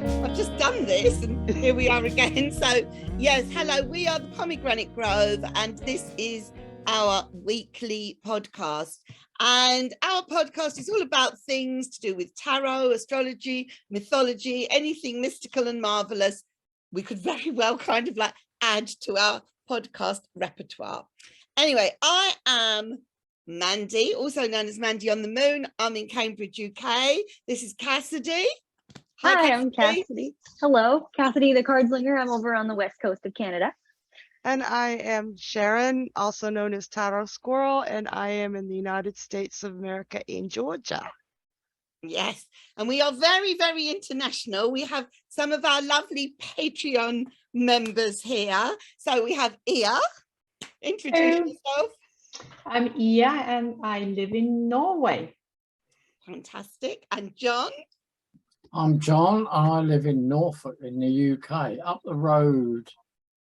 I've just done this and here we are again. So yes, hello, we are the Pomegranate Grove and this is our weekly podcast. And our podcast is all about things to do with tarot, astrology, mythology, anything mystical and marvelous. We could very well kind of like add to our podcast repertoire. Anyway, I am Mandy, also known as Mandy on the Moon. I'm in Cambridge, UK. This is Cassidy. Hi, Cassidy. I'm Cassidy. Hello, Cassidy the Cardslinger. I'm over on the west coast of Canada. And I am Sharon, also known as Tarot Squirrel, and I am in the United States of America in Georgia. Yes, and we are very, very international. We have some of our lovely Patreon members here. So we have Ia. Introduce yourself. I'm Ia and I live in Norway. Fantastic. And John? I'm John. I live in Norfolk in the UK, up the road.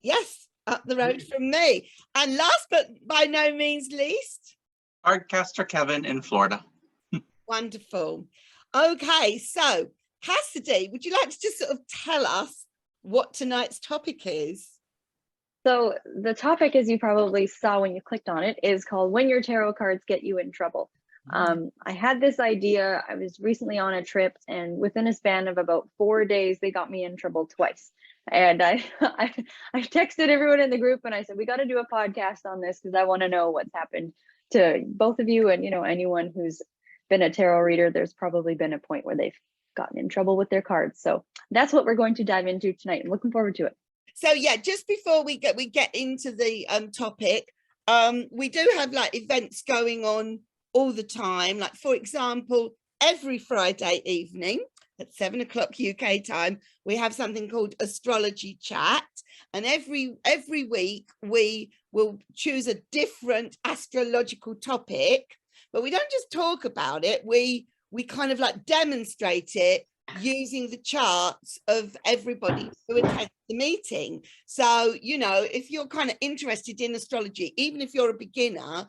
Yes, up the road from me. And last but by no means least, Cardcaster Kevin in Florida. Wonderful. Okay, so Cassidy, would you like to just sort of tell us what tonight's topic is? So the topic, as you probably saw when you clicked on it, is called When Your Tarot Cards Get You in Trouble. I had this idea. I was recently on a trip, and within a span of about 4 days, they got me in trouble twice. And I texted everyone in the group and I said, we got to do a podcast on this because I want to know what's happened to both of you. And, you know, anyone who's been a tarot reader, there's probably been a point where they've gotten in trouble with their cards. So that's what we're going to dive into tonight. I'm looking forward to it. So yeah, just before we get into the topic, we do have like events going on all the time. Like, for example, every Friday evening at 7 o'clock UK time, we have something called Astrology Chat. And every week we will choose a different astrological topic, but we don't just talk about it. We kind of like demonstrate it using the charts of everybody who attends the meeting. So, you know, if you're kind of interested in astrology, even if you're a beginner,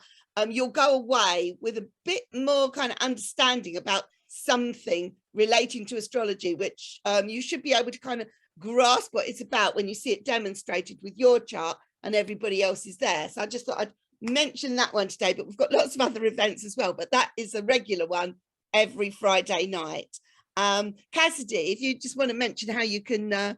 you'll go away with a bit more kind of understanding about something relating to astrology, which you should be able to kind of grasp what it's about when you see it demonstrated with your chart and everybody else is there. So I just thought I'd mention that one today, but we've got lots of other events as well, but that is a regular one every Friday night. Cassidy, if you just want to mention how you can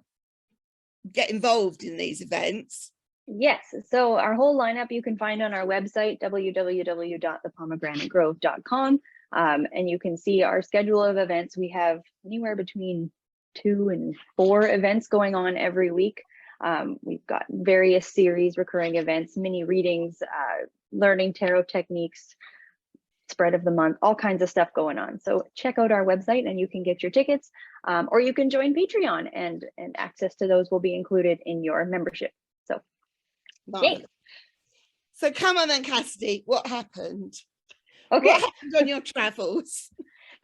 get involved in these events. Yes, so our whole lineup you can find on our website, www.thepomegranate.grove.com, and you can see our schedule of events. We have anywhere between 2 and 4 events going on every week. We've got various series, recurring events, mini readings, learning tarot techniques, spread of the month, all kinds of stuff going on. So check out our website and you can get your tickets, or you can join Patreon and access to those will be included in your membership. So, yay. So come on then, Cassidy, what happened? Okay. What happened on your travels?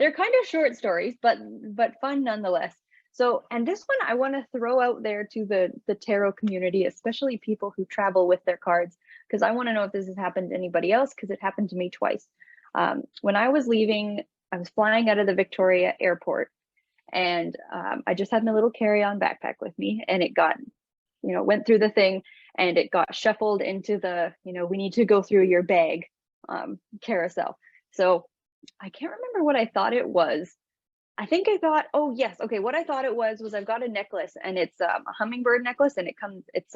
They're kind of short stories, but fun nonetheless. So, and this one I want to throw out there to the tarot community, especially people who travel with their cards, because I want to know if this has happened to anybody else, because it happened to me twice. When I was leaving, I was flying out of the Victoria airport, and I just had my little carry-on backpack with me, and it got, you know, went through the thing and it got shuffled into the, you know, we need to go through your bag carousel. So I can't remember what I thought it was. I think I thought, oh yes, okay, what I thought it was I've got a necklace, and it's a hummingbird necklace, and it's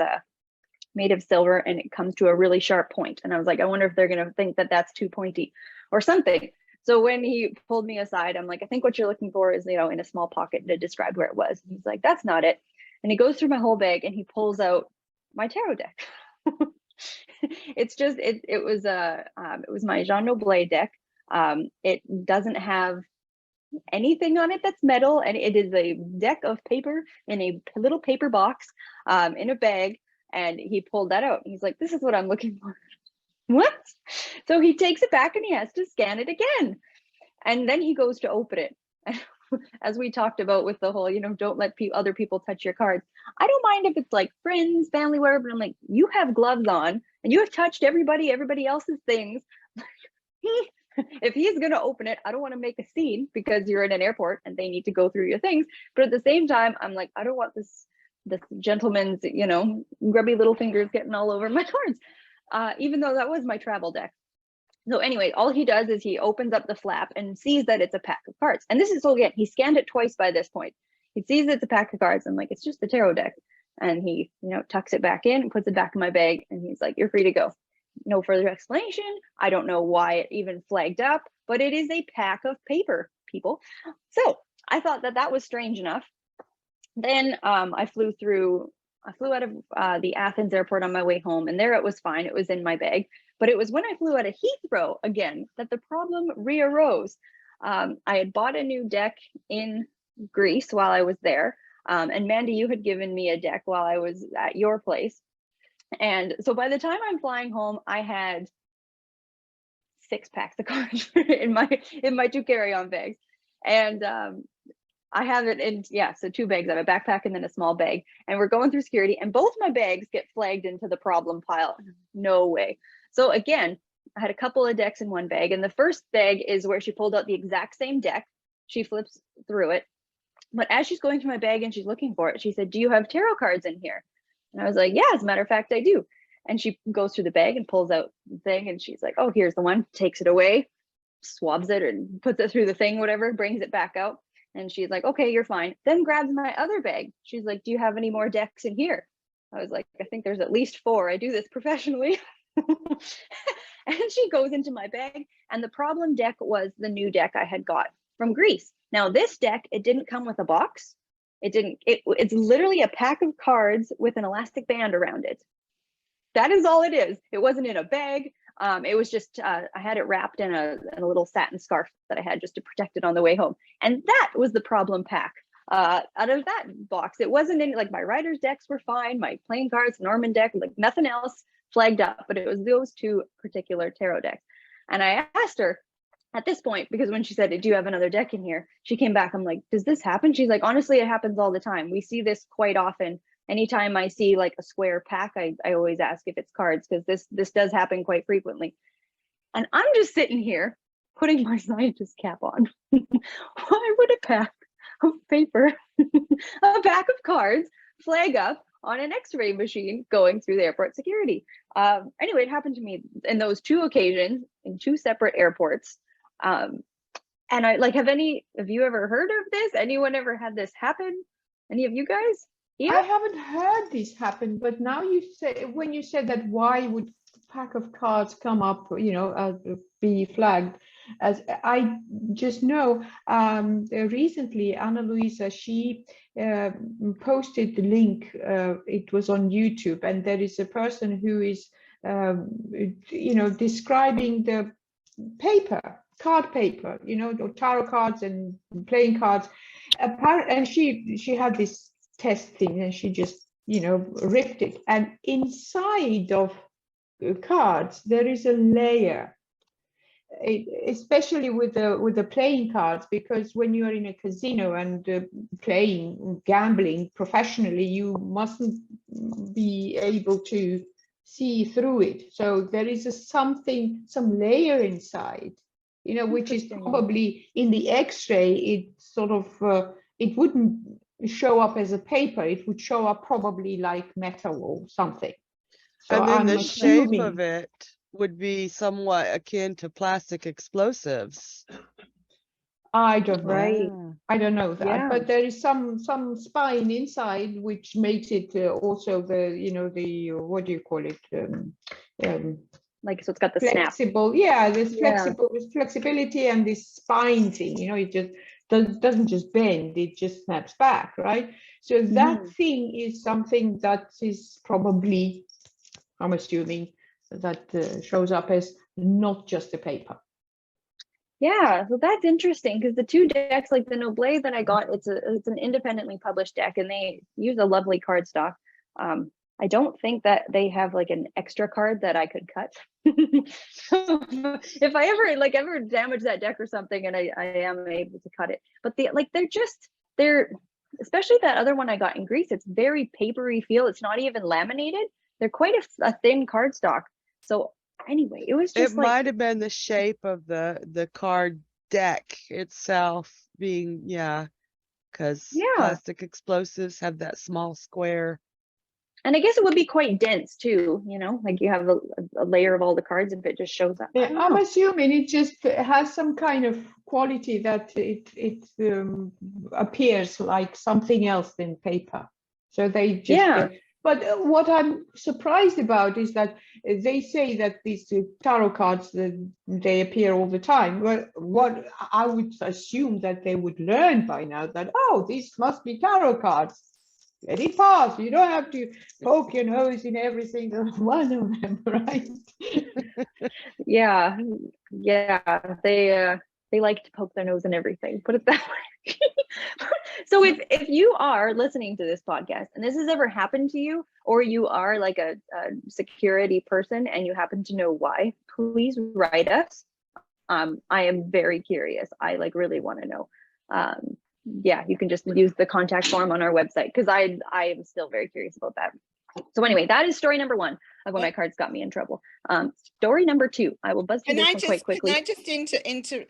made of silver, and it comes to a really sharp point. And I was like, I wonder if they're gonna think that that's too pointy or something. So when he pulled me aside, I'm like, I think what you're looking for is, you know, in a small pocket, to describe where it was. And he's like, that's not it. And he goes through my whole bag and he pulls out my tarot deck. It's just, it was my Jean Noblet deck. It doesn't have anything on it that's metal, and it is a deck of paper in a little paper box in a bag. And he pulled that out. He's like, this is what I'm looking for. What? So he takes it back and he has to scan it again. And then he goes to open it. As we talked about with the whole, you know, don't let other people touch your cards. I don't mind if it's like friends, family, whatever, but I'm like, you have gloves on and you have touched everybody else's things. if he's going to open it, I don't want to make a scene because you're in an airport and they need to go through your things. But at the same time, I'm like, I don't want this gentleman's, you know, grubby little fingers getting all over my cards, even though that was my travel deck. So anyway, all he does is he opens up the flap and sees that it's a pack of cards. And this is, so again, he scanned it twice by this point. He sees it's a pack of cards. I'm like, it's just the tarot deck. And he, you know, tucks it back in, puts it back in my bag, and he's like, you're free to go. No further explanation. I don't know why it even flagged up, but it is a pack of paper, people. So I thought that that was strange enough. Then I flew out of the Athens airport on my way home, and there it was fine. It was in my bag. But it was when I flew out of Heathrow again that the problem rearose. I had bought a new deck in Greece while I was there. And Mandy, you had given me a deck while I was at your place. And so by the time I'm flying home, I had 6 packs of cards in my 2 carry-on bags. And I have it in, yeah, so 2 bags. I have a backpack and then a small bag. And we're going through security and both my bags get flagged into the problem pile. No way. So again, I had a couple of decks in one bag. And the first bag is where she pulled out the exact same deck. She flips through it. But as she's going through my bag and she's looking for it, she said, do you have tarot cards in here? And I was like, yeah, as a matter of fact, I do. And she goes through the bag and pulls out the thing. And she's like, oh, here's the one, takes it away, swabs it and puts it through the thing, whatever, brings it back out. And she's like, okay, you're fine. Then grabs my other bag. She's like, do you have any more decks in here? I was like, I think there's at least 4. I do this professionally. And she goes into my bag. And the problem deck was the new deck I had got from Greece. Now this deck, it didn't come with a box. It's literally a pack of cards with an elastic band around it. That is all it is. It wasn't in a bag. It was just, I had it wrapped in a little satin scarf that I had just to protect it on the way home. And that was the problem pack out of that box. It wasn't any, like my writer's decks were fine. My playing cards, Norman deck, like nothing else flagged up, but it was those 2 particular tarot decks. And I asked her, at this point, because when she said, do you have another deck in here? She came back, I'm like, does this happen? She's like, honestly, it happens all the time. We see this quite often. Anytime I see like a square pack, I always ask if it's cards, because this does happen quite frequently. And I'm just sitting here putting my scientist cap on. Why would a pack of paper, a pack of cards flag up on an x-ray machine going through the airport security? Anyway, it happened to me in those 2 occasions in 2 separate airports. And I like, have you ever heard of this? Anyone ever had this happen? Any of you guys? Yeah, I haven't heard this happen, but now when you said that, why would a pack of cards come up, you know, be flagged? As I just know, recently Anna Luisa, she posted the link. It was on YouTube, and there is a person who is, you know, describing the card paper, you know, the tarot cards and playing cards. And she had this test thing, and she just, you know, ripped it. And inside of cards, there is a layer, especially with the playing cards, because when you are in a casino and gambling professionally, you mustn't be able to see through it. So there is some layer inside, you know, which is probably in the X-ray, it sort of, it wouldn't show up as a paper. It would show up probably like metal or something. So And then I'm the shape assuming of it would be somewhat akin to plastic explosives. I don't know. right. I don't know that, Yeah. but there is some spine inside which makes it also the, you know, the, what do you call it? Like, so it's got the snap. Flexible. Yeah, there's Yeah. flexibility and this spine thing, you know, it just doesn't just bend, it just snaps back, right? So that thing is something that is probably, I'm assuming, that shows up as not just a paper. Yeah, so that's interesting, because the 2 decks, like the Noble that I got, it's an independently published deck, and they use a lovely cardstock. I don't think that they have like an extra card that I could cut. So if I ever damage that deck or something, and I am able to cut it, but they're especially that other one I got in Greece, it's very papery feel. It's not even laminated. They're quite a thin cardstock. So Anyway, it was It just like, might have been the shape of the card deck itself being, yeah, because yeah. plastic explosives have that small square. And I guess it would be quite dense too, you know, like you have a layer of all the cards if it just shows up. I Yeah, don't I'm know. assuming it just has some kind of quality that it appears like something else than paper. So they just. Yeah. But what I'm surprised about is that they say that these tarot cards they appear all the time. Well, what I would assume that they would learn by now that, oh, these must be tarot cards. Let it pass. You don't have to poke your nose in every single one of them, right? Yeah. They like to poke their nose in everything, put it that way. So if you are listening to this podcast and this has ever happened to you, or you are like a security person and you happen to know why, please write us. I am very curious. I like really want to know. Yeah, you can just use the contact form on our website, because I am still very curious about that. So anyway, that is story number 1 of when my cards got me in trouble. Story number 2, I will buzz through this one quite quickly. Can I just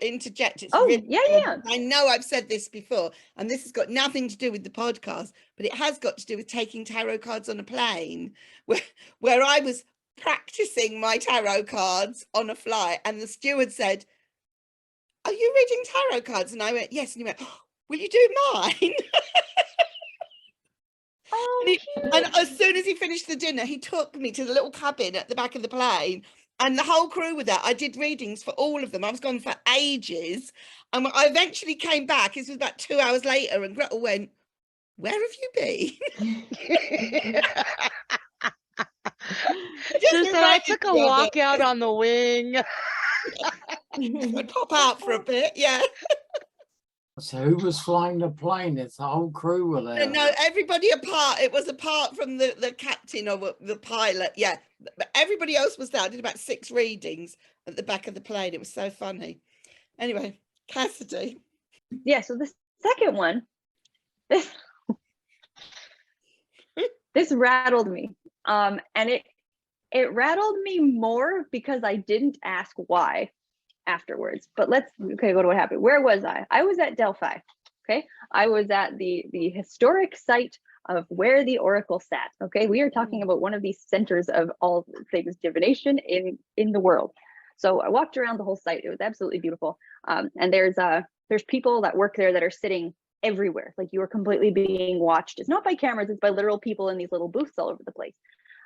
interject? It's Oh, really yeah. important. I know I've said this before, and this has got nothing to do with the podcast, but it has got to do with taking tarot cards on a plane, where I was practicing my tarot cards on a flight, and the steward said, "Are you reading tarot cards?" And I went, "Yes." And he went, "Oh, will you do mine?" Oh, And as soon as he finished the dinner, he took me to the little cabin at the back of the plane, and the whole crew were there. I did readings for all of them. I was gone for ages. And I eventually came back. This was about 2 hours later, and Gretel went, "Where have you been?" She said, I took a walk out on the wing. I'd pop out for a bit, yeah. So who was flying the plane? It's the whole crew were there. No, everybody apart. It was apart from the captain or the pilot. Yeah, but everybody else was there. I did about 6 readings at the back of the plane. It was so funny. Anyway, Cassidy. yeah. So the second one, this rattled me, and it rattled me more because I didn't ask why afterwards. But let's go to what happened. Where was I? I was at Delphi. Okay, I was at the historic site of where the oracle sat. Okay, we are talking about one of these centers of all things divination in the world. So I walked around the whole site. It was absolutely beautiful. And there's people that work there that are sitting everywhere. Like, you are completely being watched. It's not by cameras, it's by literal people in these little booths all over the place.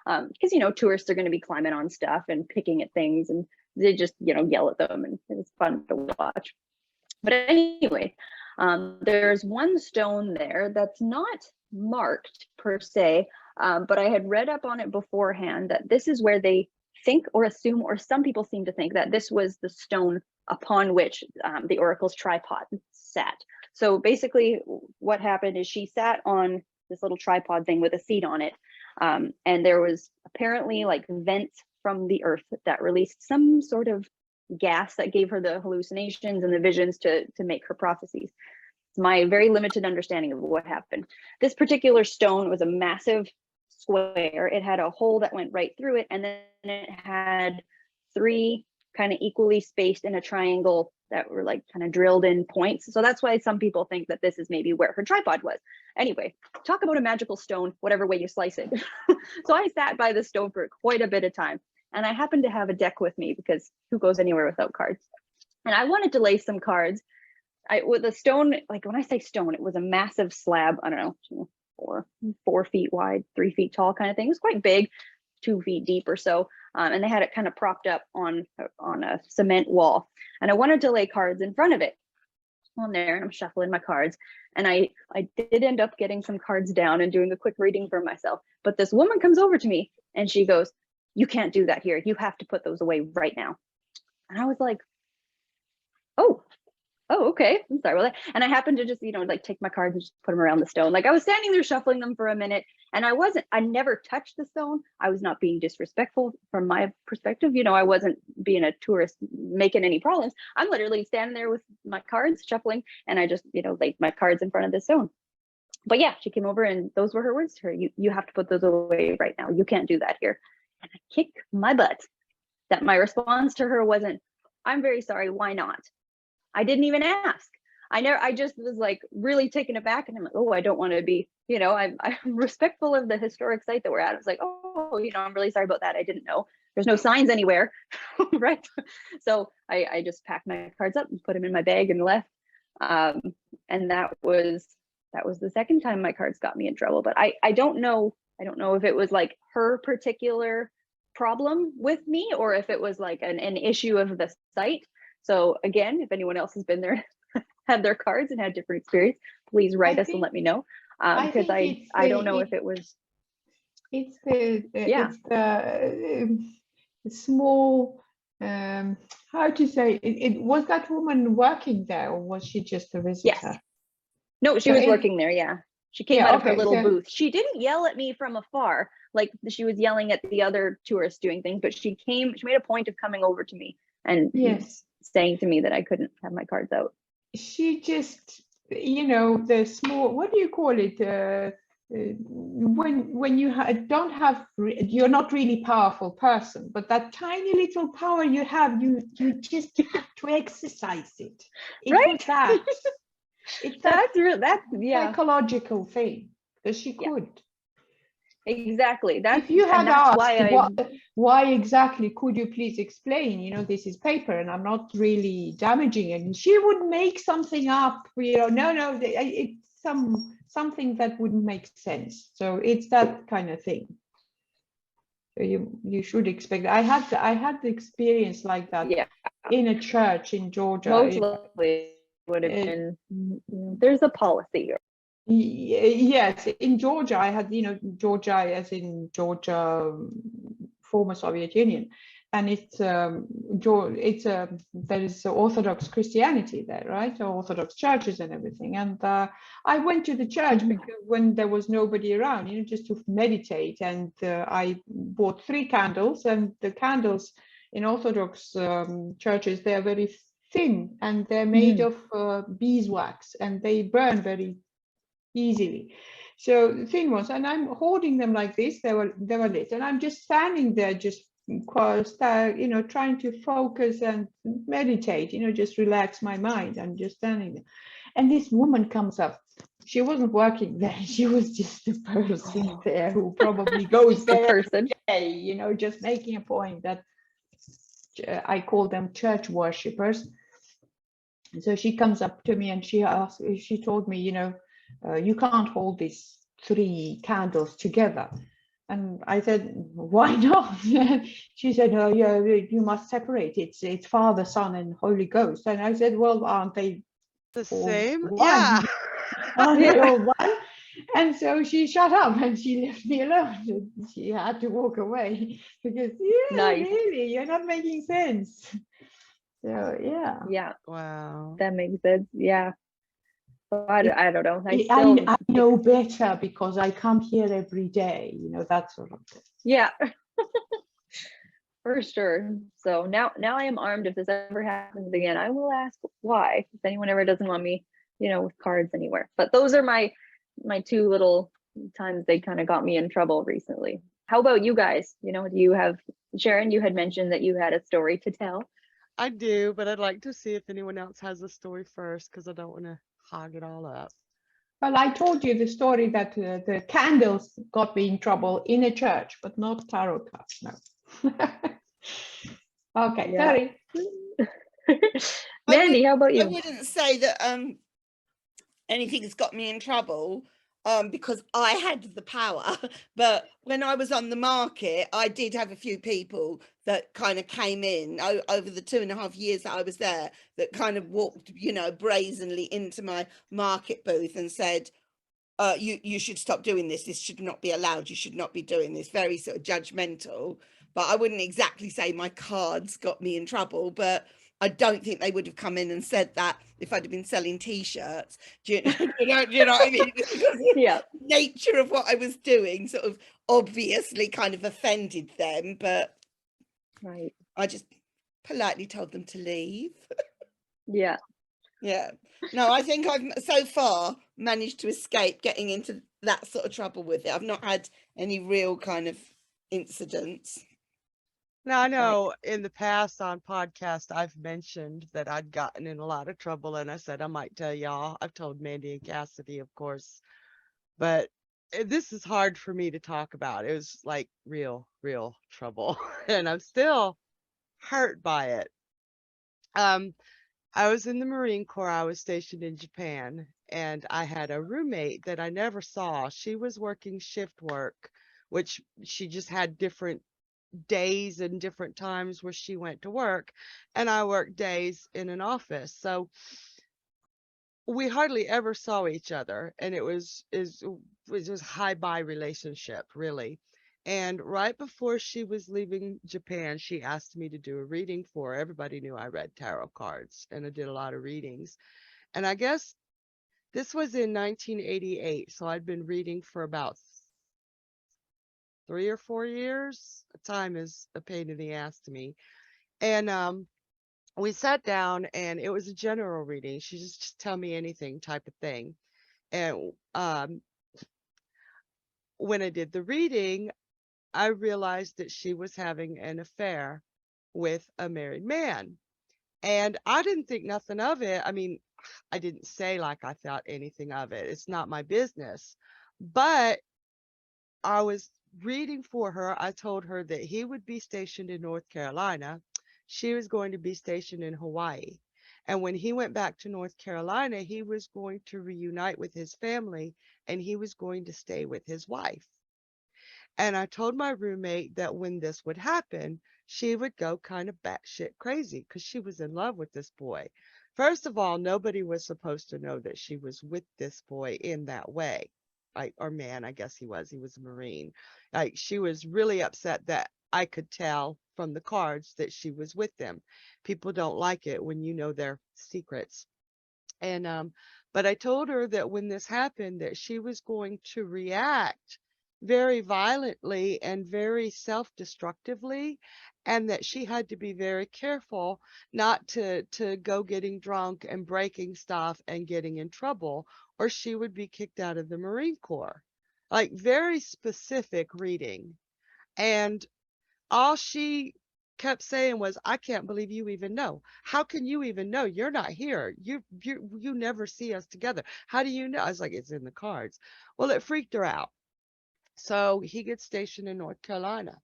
Because, you know, tourists are going to be climbing on stuff and picking at things, and they just, you know, yell at them, and it's fun to watch. But anyway, there's one stone there that's not marked per se, but I had read up on it beforehand that this is where they think or assume, or some people seem to think, that this was the stone upon which the oracle's tripod sat. So basically what happened is she sat on this little tripod thing with a seat on it, and there was apparently like vents from the earth that released some sort of gas that gave her the hallucinations and the visions to make her prophecies. It's my very limited understanding of what happened. This particular stone was a massive square. It had a hole that went right through it, and then it had 3 kind of equally spaced in a triangle that were like kind of drilled in points. So that's why some people think that this is maybe where her tripod was. Anyway, talk about a magical stone, whatever way you slice it. So I sat by the stone for quite a bit of time, and I happened to have a deck with me, because who goes anywhere without cards? And I wanted to lay some cards. With a stone, like when I say stone, it was a massive slab, I don't know, 4 feet wide, 3 feet tall kind of thing. It was quite big, 2 feet deep or so. And they had it kind of propped up on a cement wall. And I wanted to lay cards in front of it on there, and I'm shuffling my cards. And I did end up getting some cards down and doing a quick reading for myself. But this woman comes over to me and she goes, "You can't do that here. You have to put those away right now." And I was like, oh, okay, I'm sorry about that. And I happened to just, you know, like take my cards and just put them around the stone. Like, I was standing there shuffling them for a minute, and I never touched the stone. I was not being disrespectful from my perspective. You know, I wasn't being a tourist making any problems. I'm literally standing there with my cards shuffling, and I just, you know, laid my cards in front of the stone. But yeah, she came over, and those were her words to her. You have to put those away right now. You can't do that here. And I kicked my butt. that my response to her wasn't, "I'm very sorry, why not?" I didn't even ask. I just was like really taken aback, and I'm like, oh, I don't want to be, I'm respectful of the historic site that we're at. I was like, oh, I'm really sorry about that. I didn't know. There's no signs anywhere, right? So I just packed my cards up and put them in my bag and left. And that was the second time my cards got me in trouble. But I don't know. I don't know if it was like her particular problem with me, or if it was like an issue of the site. So again, if anyone else has been there, had their cards and had different experience, please write us and let me know. Because I don't know if it was. It's the Yeah. it's the small how to say it, was that woman working there, or was she just a visitor? Yes. No, she was working there. Yeah. She came out of her little booth. She didn't yell at me from afar like she was yelling at the other tourists doing things, but she made a point of coming over to me and saying to me that I couldn't have my cards out. She just, the small, what do you call it? When you don't have, you're not really powerful person, but that tiny little power you have, you just have to exercise it. Right? It's that's psychological thing, because she could. Exactly. If you had asked why exactly, could you please explain, this is paper and I'm not really damaging it, and she would make something up, no, it's something that wouldn't make sense. So it's that kind of thing. So you should expect. I had the experience like that in a church in Georgia. Most likely would have been. There's a policy. Yes, in Georgia, I had, Georgia as in Georgia, former Soviet Union, and there is Orthodox Christianity there, right? So Orthodox churches and everything. And I went to the church because when there was nobody around, just to meditate. And I bought 3 candles, and the candles in Orthodox churches, they're very thin, and they're made of beeswax, and they burn very easily. So thin ones, and I'm holding them like this. They were lit, and I'm just standing there, just trying to focus and meditate, just relax my mind. I'm just standing there, and this woman comes up. She wasn't working there. She was just a person there who probably goes there every day, just making a point that I call them church worshippers. And so she comes up to me and she told me, you can't hold these 3 candles together. And I said, why not? She said, oh, yeah, you must separate. It's Father, Son, and Holy Ghost. And I said, well, aren't they the same? One? Yeah. Aren't they all one? And so she shut up and she left me alone. She had to walk away because, really, you're not making sense. So, yeah. Wow. That makes sense. Yeah. I don't know. I know better because I come here every day, that sort of thing. Yeah. For sure. So now I am armed. If this ever happens again, I will ask why. If anyone ever doesn't want me, with cards anywhere. But those are my 2 little times they kind of got me in trouble recently. How about you guys? Do you have, Sharon, you had mentioned that you had a story to tell. I do, but I'd like to see if anyone else has a story first, because I don't want to hog it all up. Well, I told you the story that the candles got me in trouble in a church, but not tarot cards. No. Okay, sorry. Mandy, how about you? I wouldn't say that anything has got me in trouble because I had the power, but when I was on the market, I did have a few people that kind of came in over the 2.5 years that I was there, that kind of walked, brazenly into my market booth and said, you should stop doing this. This should not be allowed. You should not be doing this. Very sort of judgmental. But I wouldn't exactly say my cards got me in trouble, but I don't think they would have come in and said that if I'd have been selling T-shirts. Do you know what I mean? Because the nature of what I was doing sort of obviously kind of offended them, but I just politely told them to leave. Yeah. Yeah. No, I think I've so far managed to escape getting into that sort of trouble with it. I've not had any real kind of incidents. Now, I Right. know in the past on podcast, I've mentioned that I'd gotten in a lot of trouble, and I said I might tell y'all. I've told Mandy and Cassidy, of course, but this is hard for me to talk about. It was like real trouble, and I'm still hurt by it. Um, I was in the Marine Corps. I was stationed in Japan, and I had a roommate that I never saw. She was working shift work, which she just had different days and different times where she went to work, and I worked days in an office. So we hardly ever saw each other, and it was high by relationship, really. And right before she was leaving Japan, she asked me to do a reading for her. Everybody knew I read tarot cards, and I did a lot of readings. And I guess this was in 1988, so I'd been reading for about 3 or 4 years. Time is a pain in the ass to me. And we sat down, and it was a general reading. She just tell me anything type of thing. And when I did the reading, I realized that she was having an affair with a married man. And I didn't think nothing of it. I mean, I didn't say like I thought anything of it. It's not my business. But I was reading for her. I told her that he would be stationed in North Carolina. She was going to be stationed in Hawaii. And when he went back to North Carolina, he was going to reunite with his family, and he was going to stay with his wife. And I told my roommate that when this would happen, she would go kind of batshit crazy because she was in love with this boy. First of all, nobody was supposed to know that she was with this boy in that way. Like, or man, I guess he was. He was a Marine. Like, she was really upset that I could tell from the cards that she was with them. People don't like it when you know their secrets. And but I told her that when this happened, that she was going to react very violently and very self-destructively, and that she had to be very careful not to go getting drunk and breaking stuff and getting in trouble, or she would be kicked out of the Marine Corps. Like, very specific reading. And all she kept saying was, I can't believe you even know. How can you even know? You're not here. You never see us together. How do you know? I was like, it's in the cards. Well, it freaked her out. So he gets stationed in North Carolina.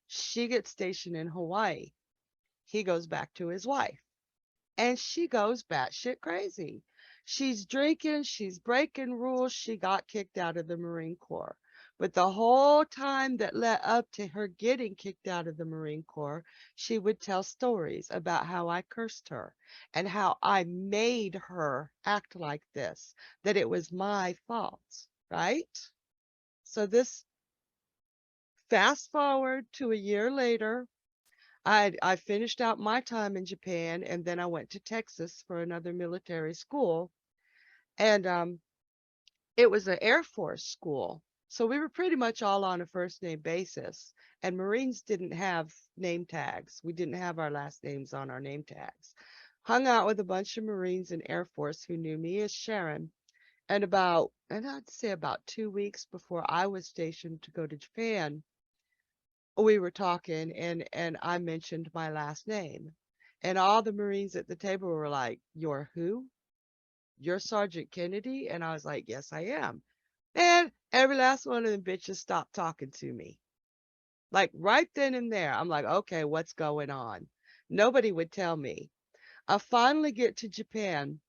She gets stationed in Hawaii. He goes back to his wife, and she goes batshit crazy. She's drinking, she's breaking rules. She got kicked out of the Marine Corps. But the whole time that led up to her getting kicked out of the Marine Corps, she would tell stories about how I cursed her and how I made her act like this, that it was my fault, right? So this, fast forward to a year later, I finished out my time in Japan, and then I went to Texas for another military school. And it was an Air Force school. So we were pretty much all on a first name basis. And Marines didn't have name tags. We didn't have our last names on our name tags. Hung out with a bunch of Marines in Air Force who knew me as Sharon. And I'd say about 2 weeks before I was stationed to go to Japan, we were talking, and I mentioned my last name. And all the Marines at the table were like, "You're who? You're Sergeant Kennedy?" And I was like, "Yes, I am." And every last one of them bitches stopped talking to me. Like, right then and there, I'm like, okay, what's going on? Nobody would tell me. I finally get to Japan.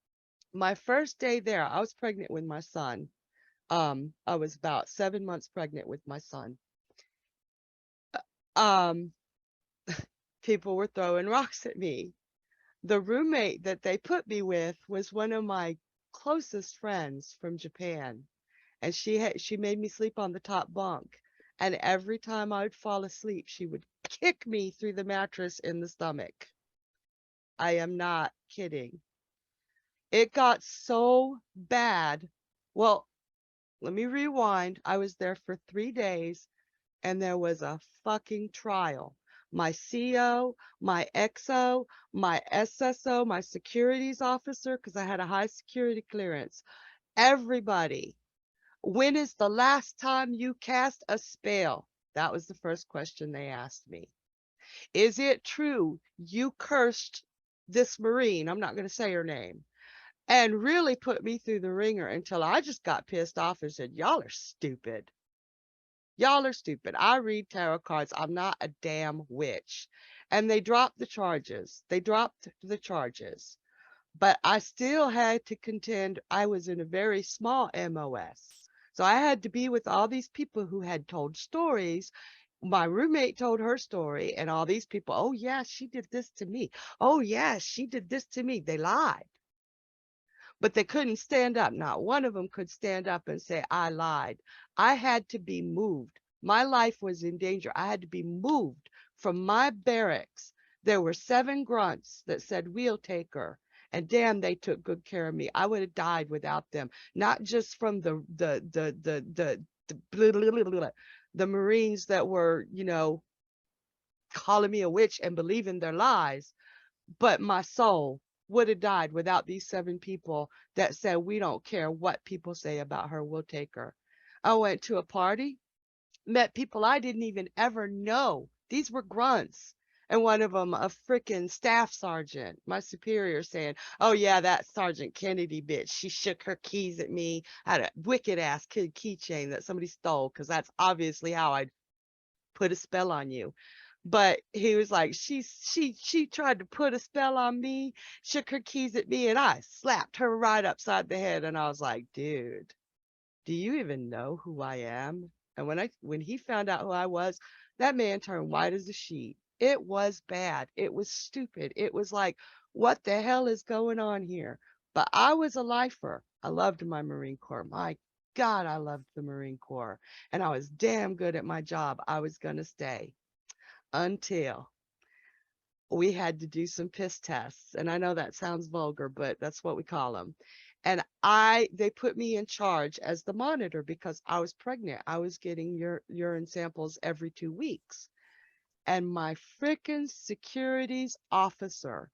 My first day there, I was pregnant with my son. I was about 7 months pregnant with my son. Um, People were throwing rocks at me. The roommate that they put me with was one of my closest friends from Japan, and she made me sleep on the top bunk. And every time I would fall asleep, she would kick me through the mattress in the stomach. I am not kidding. It got so bad. Well, let me rewind. I was there for 3 days, and there was a fucking trial. My CO, my XO, my SSO, my securities officer, because I had a high security clearance, everybody. When is the last time you cast a spell? That was the first question they asked me. Is it true you cursed this Marine? I'm not going to say her name. And really put me through the ringer until I just got pissed off and said, y'all are stupid. Y'all are stupid. I read tarot cards. I'm not a damn witch. And they dropped the charges. They dropped the charges. But I still had to contend. I was in a very small MOS. So I had to be with all these people who had told stories. My roommate told her story, and all these people, oh, yeah, she did this to me. Oh, yeah, she did this to me. They lied. But they couldn't stand up. Not one of them could stand up and say, I lied. I had to be moved. My life was in danger. I had to be moved from my barracks. There were 7 grunts that said, we'll take her. And damn, they took good care of me. I would have died without them. Not just from the Marines that were, you know, calling me a witch and believing their lies, but my soul would have died without these 7 people that said, we don't care what people say about her, we'll take her. I went to a party, met people I didn't even ever know. These were grunts. And one of them, a freaking staff sergeant, my superior, saying, oh yeah, that Sergeant Kennedy bitch, she shook her keys at me. I had a wicked ass keychain that somebody stole, because that's obviously how I'd put a spell on you. But he was like, she tried to put a spell on me, shook her keys at me, and I slapped her right upside the head. And I was like, dude, do you even know who I am? And when he found out who I was, that man turned white as a sheet. It was bad. It was stupid. It was like, what the hell is going on here? But I was a lifer. I loved my Marine Corps. My God, I loved the Marine Corps. And I was damn good at my job. I was going to stay until we had to do some piss tests. And I know that sounds vulgar, but that's what we call them. And they put me in charge as the monitor because I was pregnant. I was getting urine samples every 2 weeks. And my freaking securities officer,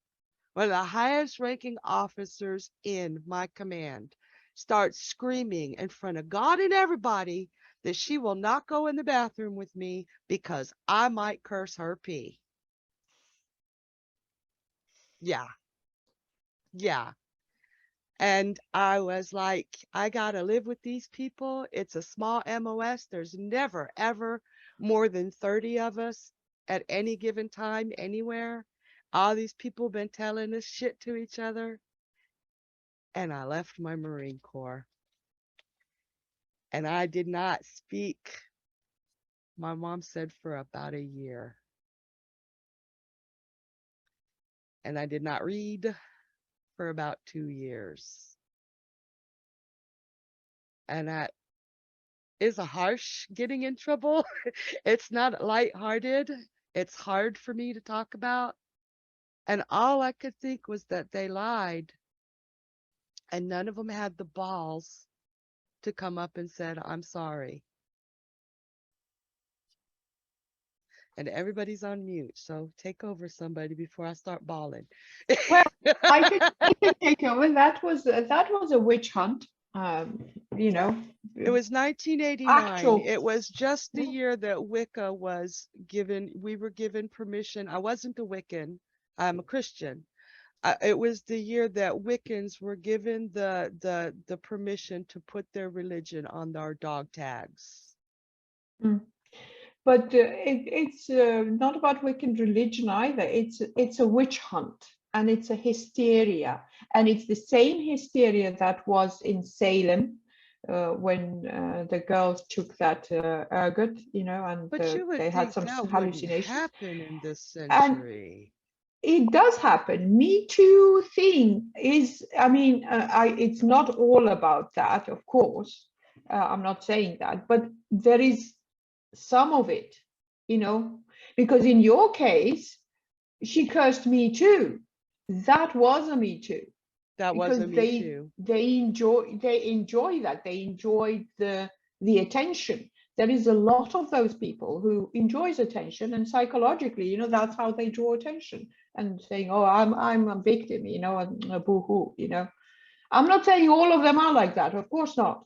one of the highest ranking officers in my command, starts screaming in front of God and everybody that she will not go in the bathroom with me because I might curse her pee. Yeah. Yeah. And I was like, I got to live with these people. It's a small MOS. There's never, ever more than 30 of us at any given time, anywhere. All these people been telling us shit to each other. And I left my Marine Corps. And I did not speak, my mom said, for about a year. And I did not read for about 2 years. And that is a harsh getting in trouble. It's not lighthearted. It's hard for me to talk about. And all I could think was that they lied. And none of them had the balls to come up and said, I'm sorry. And everybody's on mute. So take over, somebody, before I start bawling. Well, I could take over. That was a witch hunt. You know, It was 1989. actual. It was just the Yeah. year that Wicca was given, we were given permission. I wasn't a Wiccan. I'm a Christian. It was the year that Wiccans were given the permission to put their religion on our dog tags. Mm. But it's not about Wiccan religion either. It's a witch hunt, and it's a hysteria, and it's the same hysteria that was in Salem when the girls took that ergot, you know, and But you would they had think some that wouldn't hallucinations. happen in this And century. it does happen. Me Too thing is, I mean, it's not all about that, of course. I'm not saying that, but there is some of it, you know, because in your case, she cursed Me Too. That was a Me Too, That because wasn't me too. they enjoy that. They enjoy the attention. There is a lot of those people who enjoys attention, and psychologically, you know, that's how they draw attention, and saying, oh, I'm a victim, you know, and a boo-hoo, you know. I'm not saying all of them are like that, of course not,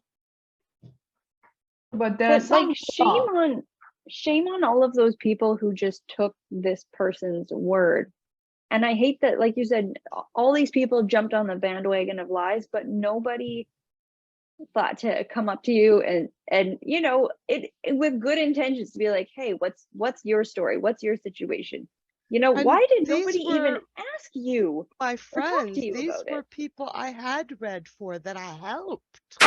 but there are But like some who are. shame on all of those people who just took this person's word. And I hate that, like you said, all these people jumped on the bandwagon of lies, but nobody thought to come up to you and you know, it with good intentions to be like, hey, what's your story? What's your situation? You know, And why did these nobody even were ask you my or talk to friends. you These about were it? people I had read for that I helped.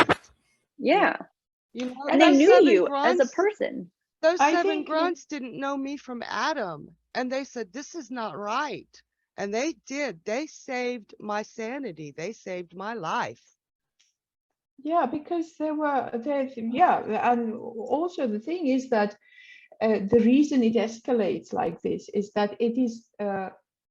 Yeah. You know, And they those knew seven you as a grunts, person. those I seven think grunts didn't know me from Adam. And they said, this is not right. And they did. They saved my sanity. They saved my life. yeah, because yeah, and also the thing is that the reason it escalates like this is that it is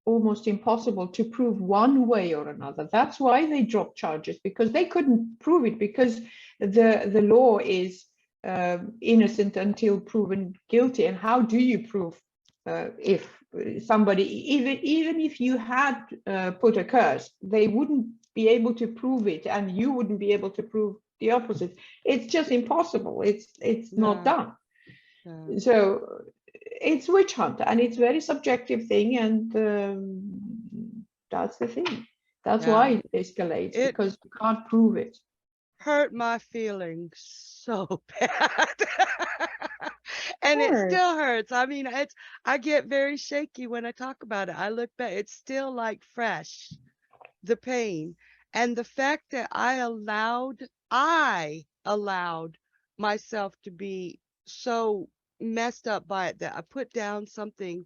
almost impossible to prove one way or another. That's why they dropped charges, because they couldn't prove it, because the law is innocent until proven guilty. And how do you prove if somebody, even if you had put a curse, they wouldn't be able to prove it, and you wouldn't be able to prove the opposite. It's just impossible. It's not No, done. no. So it's witch hunt, and it's very subjective thing, and that's the thing. That's Yeah. why it escalates, It because you can't prove it. hurt my feelings so bad. And it Sure. still hurts. I mean, I get very shaky when I talk about it. I look back, it's still like fresh, the pain. And the fact that I allowed myself to be so messed up by it that I put down something,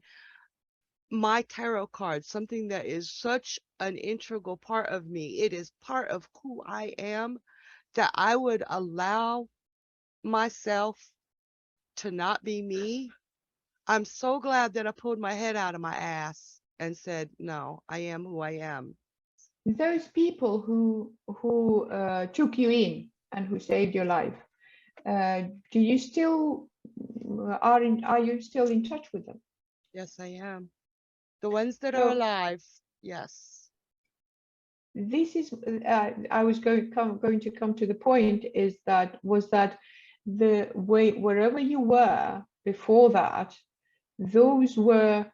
my tarot card, something that is such an integral part of me. It is part of who I am, that I would allow myself to not be me. I'm so glad that I pulled my head out of my ass and said, no, I am who I am. Those people who took you in and who saved your life, do you still are you still in touch with them? Yes, I am. The ones that are So alive, yes. this is I was going to come to the point, is that the way wherever you were before that, those were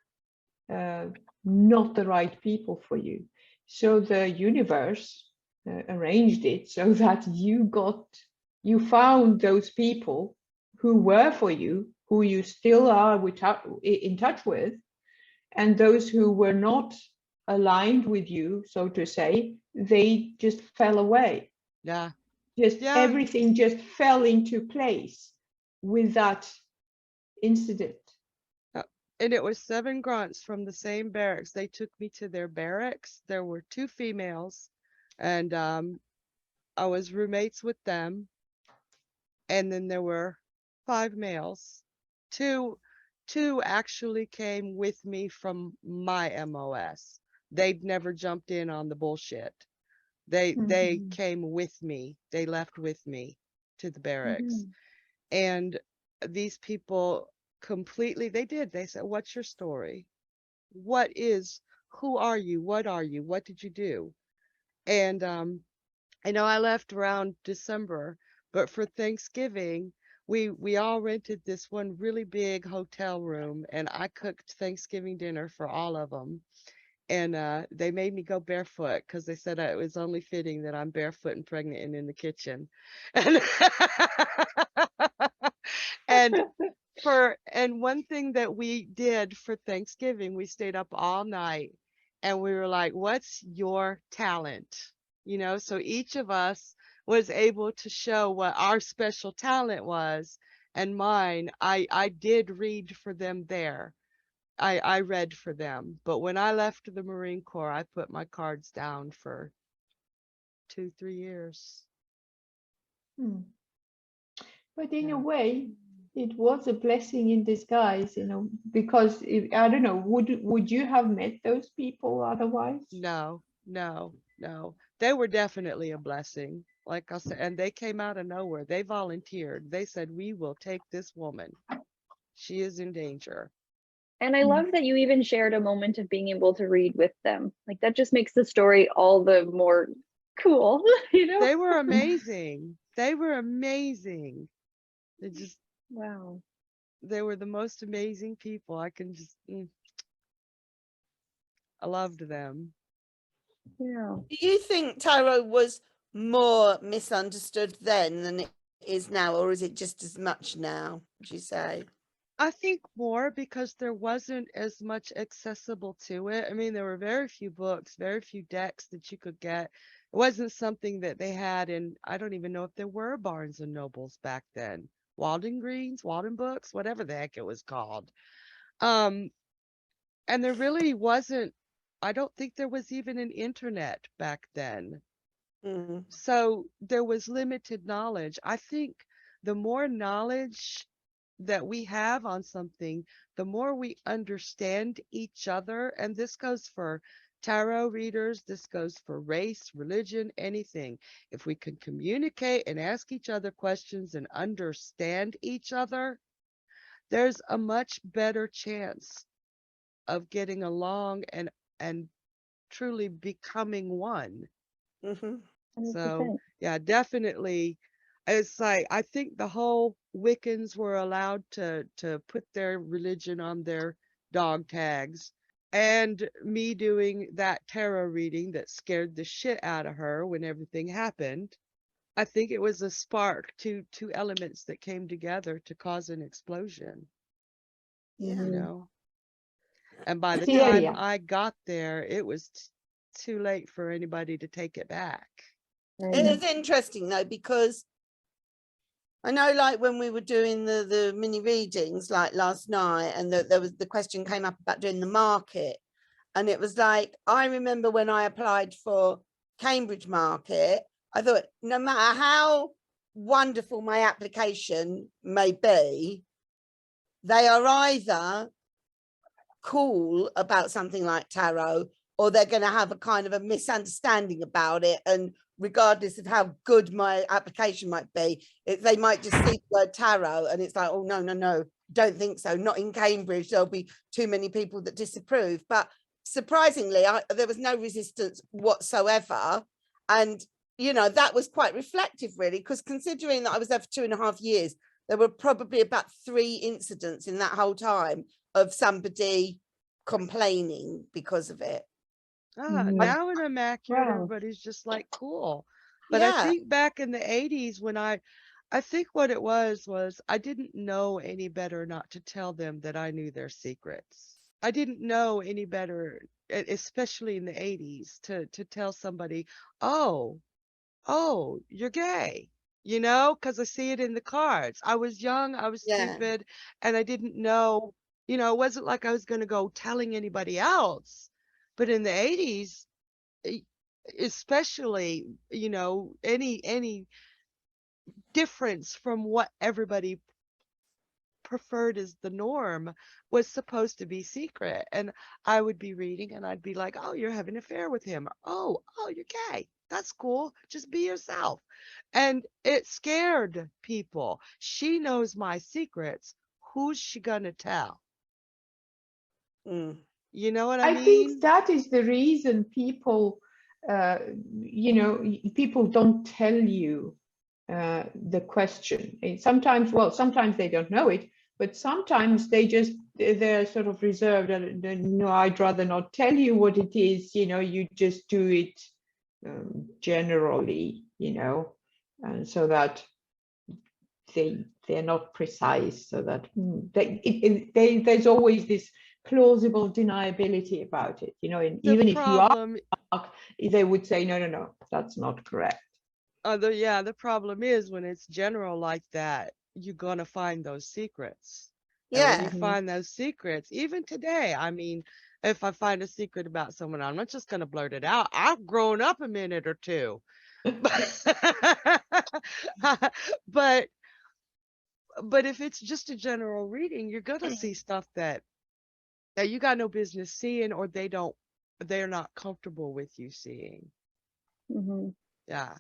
not the right people for you. So the universe arranged it so that you found those people who were for you, who you still are in touch with, and those who were not aligned with you, so to say, they just fell away. Yeah. Just Yeah. everything just fell into place with that incident. And it was 7 grunts from the same barracks. They took me to their barracks. There were 2 females, and I was roommates with them. And then there were 5 males. Two actually came with me from my MOS. They'd never jumped in on the bullshit. They Mhm. came with me. They left with me to the barracks. Mhm. And these people completely, they did. They said, what's your story? Who are you? What are you? What did you do? And I know I left around December, but for Thanksgiving, we all rented this one really big hotel room, and I cooked Thanksgiving dinner for all of them. And they made me go barefoot because they said it was only fitting that I'm barefoot and pregnant and in the kitchen. And and and one thing that we did for Thanksgiving, we stayed up all night and we were like, what's your talent? You know, so each of us was able to show what our special talent was. And mine, I did read for them there. I read for them. But when I left the Marine Corps, I put my cards down for 2-3 years. Hmm. But in a Yeah. way, it was a blessing in disguise, because I don't know, would you have met those people otherwise? No, no, no. They were definitely a blessing. Like I said, and they came out of nowhere. They volunteered. They said, we will take this woman. She is in danger. And I Hmm. love that you even shared a moment of being able to read with them. Like that just makes the story all the more cool, you know? They were amazing. They were amazing. They just, Wow. They were the most amazing people. I can just, I loved them. Yeah. Do you think tarot was more misunderstood then than it is now, or is it just as much now, would you say? I think more because there wasn't as much accessible to it. I mean, there were very few books, very few decks that you could get. It wasn't something that they had in, I don't even know if there were Barnes and Nobles back then. Walden Greens, Walden Books, whatever the heck it was called. And there really wasn't, I don't think there was even an internet back then. Mm. So there was limited knowledge. I think the more knowledge that we have on something, the more we understand each other. And this goes for tarot readers, this goes for race, religion, anything. If we can communicate and ask each other questions and understand each other, there's a much better chance of getting along and truly becoming one. Mm-hmm. So 100%. yeah, definitely. It's like I think the whole Wiccans were allowed to put their religion on their dog tags, and me doing that tarot reading that scared the shit out of her when everything happened. I think it was a spark, two elements that came together to cause an explosion, Yeah. you know. And by the Yeah, time yeah. I got there, it was too late for anybody to take it back. Right. It is interesting though, because I know, like when we were doing the mini readings, like last night, and there was the question came up about doing the market, and it was like, I remember when I applied for Cambridge Market, I thought no matter how wonderful my application may be, they are either cool about something like tarot, or they're going to have a kind of a misunderstanding about it, and regardless of how good my application might be, they might just see the word tarot and it's like, oh no, don't think so, not in Cambridge, there'll be too many people that disapprove. But surprisingly, there was no resistance whatsoever, and you know, that was quite reflective really, because considering that I was there for 2.5 years, there were probably about 3 incidents in that whole time of somebody complaining because of it. Now in Immaculate, Wow. everybody's just like cool. But I Yeah, think back in the 80s when I think what it was I didn't know any better not to tell them that I knew their secrets. I didn't know any better, especially in the 80s, to tell somebody, oh, you're gay, you know, because I see it in the cards. I was young, I was yeah, stupid, and I didn't know, you know, it wasn't like I was going to go telling anybody else. But in the 80s, especially, you know, any difference from what everybody preferred as the norm was supposed to be secret. And I would be reading and I'd be like, oh, you're having an affair with him. Or, oh, you're gay. That's cool. Just be yourself. And it scared people. She knows my secrets. Who's she gonna tell? mm. You know what I I mean? think that is the reason people, you know, people don't tell you the question. And sometimes, well, sometimes they don't know it, but sometimes they're sort of reserved. And no, I'd rather not tell you what it is. You know, you just do it generally. You know, and so that they're not precise. So that there's always this plausible deniability about it. You know, and The even if you are, problem, they would say, no, that's not correct. the problem is when it's general like that, you're gonna find those secrets. And when you Yeah, find those secrets, even today, I mean, if I find a secret about someone, I'm not just gonna blurt it out. I've grown up a minute or two. But if it's just a general reading, you're gonna see stuff that you got no business seeing, or they're not comfortable with you seeing. Mhm. Yeah.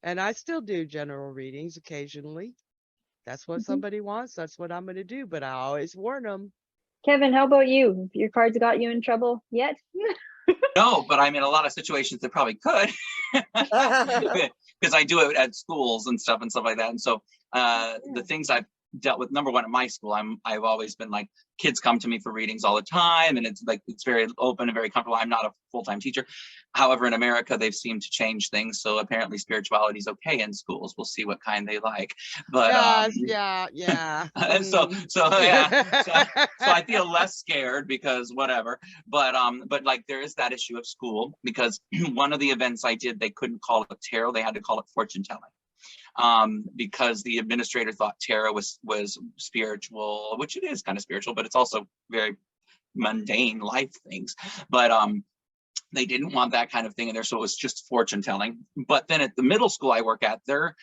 And I still do general readings occasionally. That's what Mhm. somebody wants. That's what I'm going to do. But I always warn them. Kevin, how about you? Your cards got you in trouble yet? No, but I'm in a lot of situations that probably could, because I do it at schools and stuff like that. And so the things I've dealt with, number one, at my school, I've always been like, kids come to me for readings all the time, and it's like, it's very open and very comfortable. I'm not a full-time teacher. However, in America, they've seemed to change things. So apparently spirituality is okay in schools. We'll see what kind they like. But yeah. so yeah. So I feel less scared because whatever. But like there is that issue of school, because one of the events I did, they couldn't call it tarot, they had to call it fortune telling. Because the administrator thought tarot was spiritual, which it is kind of spiritual, but it's also very mundane life things. But they didn't want that kind of thing in there, so it was just fortune telling. But then at the middle school I work at, they're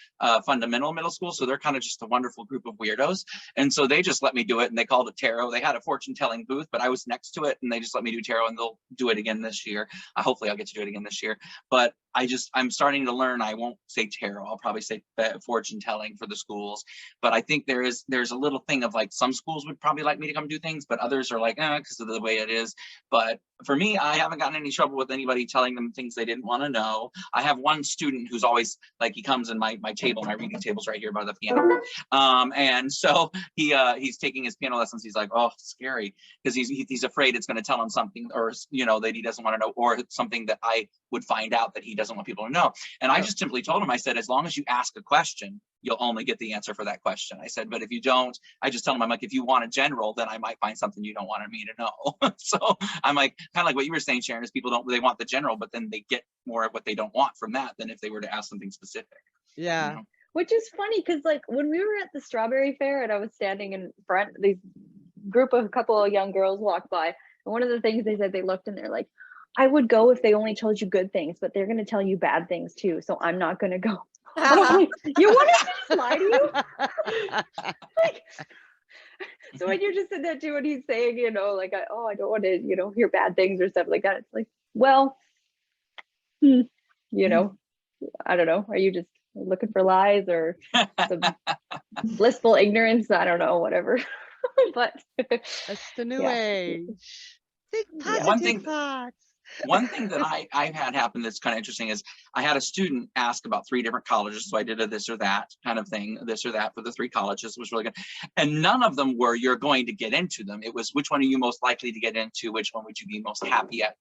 fundamental middle school, so they're kind of just a wonderful group of weirdos, and so they just let me do it, and they called it tarot. They had a fortune telling booth, but I was next to it, and they just let me do tarot, and they'll do it again this year. Hopefully I'll get to do it again this year. But I'm starting to learn. I won't say tarot, I'll probably say fortune telling for the schools. But I think there's a little thing of like, some schools would probably like me to come do things, but others are like, because of the way it is. But for me, I haven't gotten any trouble with anybody telling them things they didn't want to know. I have one student who's always like, he comes in my table, my reading table's right here by the piano. And so he's taking his piano lessons. He's like, oh, scary, because he's afraid it's going to tell him something, or that he doesn't want to know, or something that I would find out that he doesn't want people to know. And I just simply told him, I said, as long as you ask a question, you'll only get the answer for that question. I said, but if you don't, I just tell them, I'm like, if you want a general, then I might find something you don't want me to know. So I'm like, kind of like what you were saying, Sharon, is people they want the general, but then they get more of what they don't want from that than if they were to ask something specific. Yeah. Which is funny, because like when we were at the strawberry fair and I was standing in front, these a couple of young girls walked by, and one of the things they said, they looked and they're like, I would go if they only told you good things, but they're going to tell you bad things too, so I'm not going to go. Like, you want me to lie to you? Like, so when you just said that too, when he's saying, like, I don't want to, hear bad things or stuff like that, it's like, well, I don't know. Are you just looking for lies or some blissful ignorance? I don't know, whatever. But That's the new age. Think Yeah. positive thoughts. One thing that I've had happen that's kind of interesting is I had a student ask about 3 different colleges. So I did a this or that kind of thing, this or that for the 3 colleges. It was really good. And none of them were, you're going to get into them. It was, which one are you most likely to get into? Which one would you be most happy at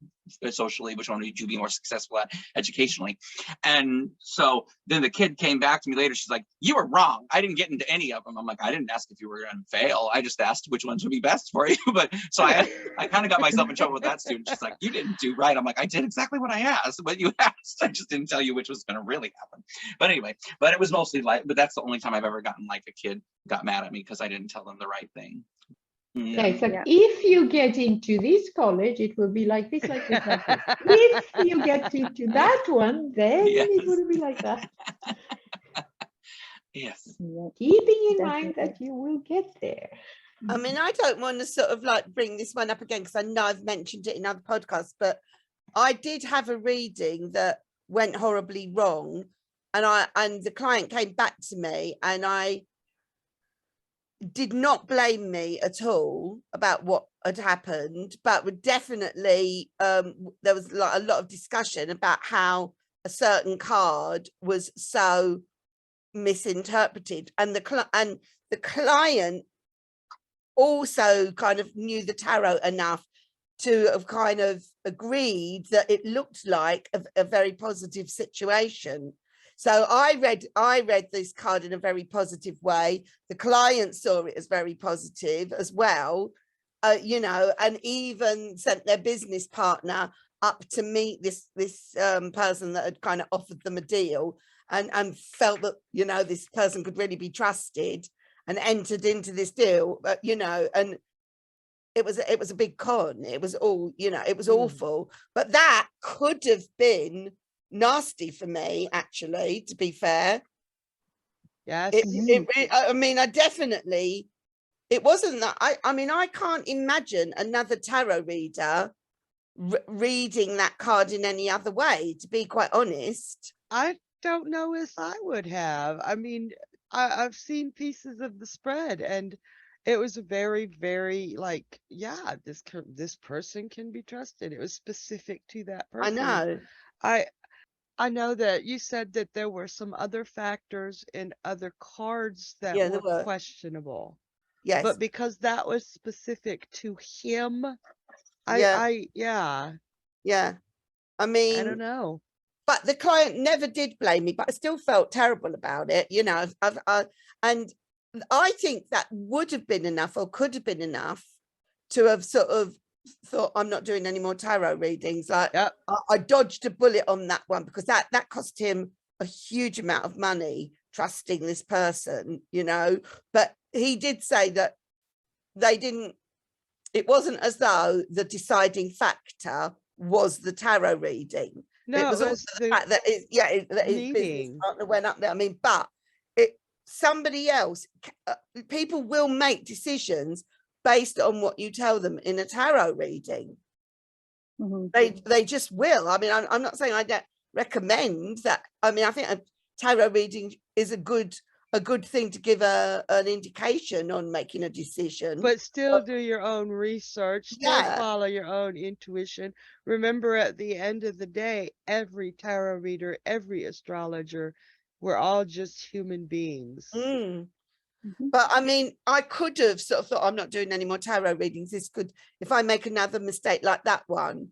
socially? Which one would you be more successful at educationally? And so then the kid came back to me later. She's like, you were wrong. I didn't get into any of them. I'm like, I didn't ask if you were going to fail. I just asked which ones would be best for you. But so I kind of got myself in trouble with that student. She's like, you didn't do right. I'm like, I did exactly what I asked, what you asked. I just didn't tell you which was going to really happen. But anyway, but it was mostly like, but that's the only time I've ever gotten like a kid got mad at me because I didn't tell them the right thing. Yeah, exactly. Yeah. If you get into this college, it will be like this, like this, like this. If you get into that one, then it will be like that. Yes. Keeping in mind that you will get there. I mean, I don't want to sort of like bring this one up again because I know I've mentioned it in other podcasts, but I did have a reading that went horribly wrong, and the client came back to me, and I did not blame me at all about what had happened, but would definitely there was like a lot of discussion about how a certain card was so misinterpreted, and the client also kind of knew the tarot enough to have kind of agreed that it looked like a very positive situation. So I read this card in a very positive way. The client saw it as very positive as well, and even sent their business partner up to meet this person that had kind of offered them a deal, and felt that this person could really be trusted, and entered into this deal, and it was a big con. It was all, it was awful, but that could have been nasty for me, actually, to be fair. Yes. I mean, I definitely, it wasn't that, I mean, I can't imagine another tarot reader reading that card in any other way, to be quite honest. I don't know if I would have. I mean, I've seen pieces of the spread, and it was very, very like, yeah, this person can be trusted. It was specific to that person. I know. I know that you said that there were some other factors in other cards that Yeah, there were were. questionable, Yes. but because that was specific to him, Yeah. yeah, Yeah. I I don't mean, know. but the client never did blame me, but I still felt terrible about it, you know. And I think that would have been enough, or could have been enough, to have sort of thought, I'm not doing any more tarot readings. Like, Yep. I dodged a bullet on that one, because that cost him a huge amount of money trusting this person, you know. But he did say that it wasn't as though the deciding factor was the tarot reading. No, It it was was also the the fact that that his business meeting. partner went up there. I mean, but somebody else, people will make decisions based on what you tell them in a tarot reading. They just will. I mean, I'm not saying I don't recommend that. I mean, I think a tarot reading is a good thing to give an indication on making a decision. But still do your own research, still Yeah. follow your own intuition. Remember, at the end of the day, every tarot reader, every astrologer, we're all just human beings. But I mean, I could have sort of thought, I'm not doing any more tarot readings. This could, if I make another mistake like that one,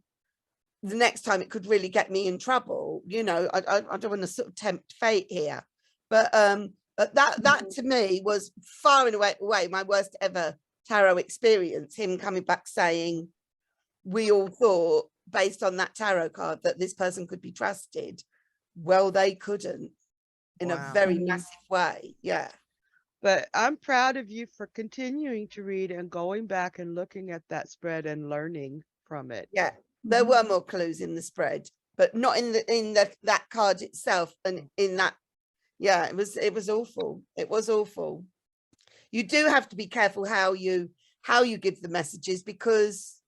the next time it could really get me in trouble. You know, I don't want to sort of tempt fate here. But that to me was far and away my worst ever tarot experience. Him coming back saying, we all thought based on that tarot card that this person could be trusted. Well, they couldn't, in a Wow. very massive way. Yeah. But I'm proud of you for continuing to read and going back and looking at that spread and learning from it. Yeah, there were more clues in the spread, but not in that card itself. And in that, yeah, it was awful. It was awful. You do have to be careful how you give the messages, because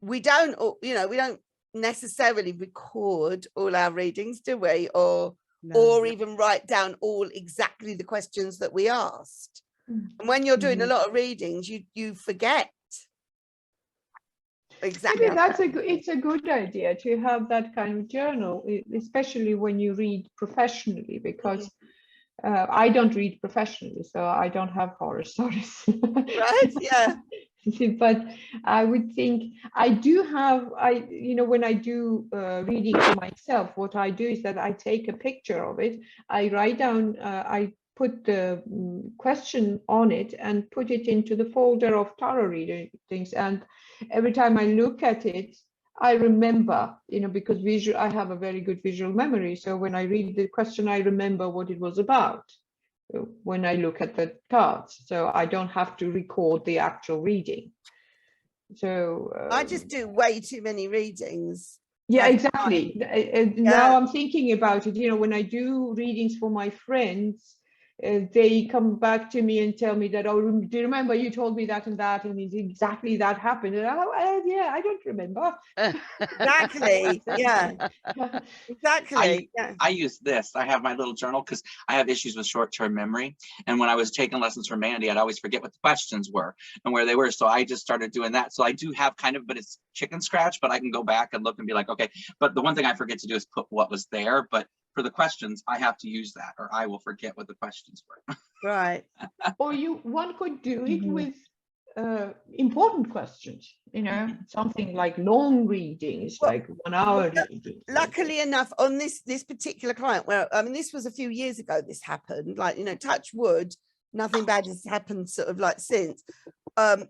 we don't, you know, we don't necessarily record all our readings, do we? Or even write down all exactly the questions that we asked. And when you're doing a lot of readings, you forget exactly. Maybe it's a good idea to have that kind of journal, especially when you read professionally, because I don't read professionally, so I don't have horror stories. Right? Yeah. But I would think I do have, you know, when I do reading for myself, what I do is that I take a picture of it. I write down, I put the question on it and put it into the folder of tarot readings. And every time I look at it, I remember, you know, because I have a very good visual memory. So when I read the question, I remember what it was about when I look at the cards, so I don't have to record the actual reading. So I just do way too many readings. Yeah, exactly. Now I'm thinking about it, you know, when I do readings for my friends, they come back to me and tell me that, oh, do you remember you told me that and exactly that happened? And yeah, I don't remember. Exactly. Yeah. Exactly. I use this. I have my little journal because I have issues with short-term memory. And when I was taking lessons from Mandy, I'd always forget what the questions were and where they were. So I just started doing that. So I do have kind of, but it's chicken scratch, but I can go back and look and be like, okay. But the one thing I forget to do is put what was there. But for the questions, I have to use that, or I will forget what the questions were. Right. Or one could do it with important questions, you know, something like long readings, like 1 hour readings. Luckily enough, on this particular client, where I mean, this was a few years ago this happened, like, you know, touch wood, nothing bad has happened sort of like since,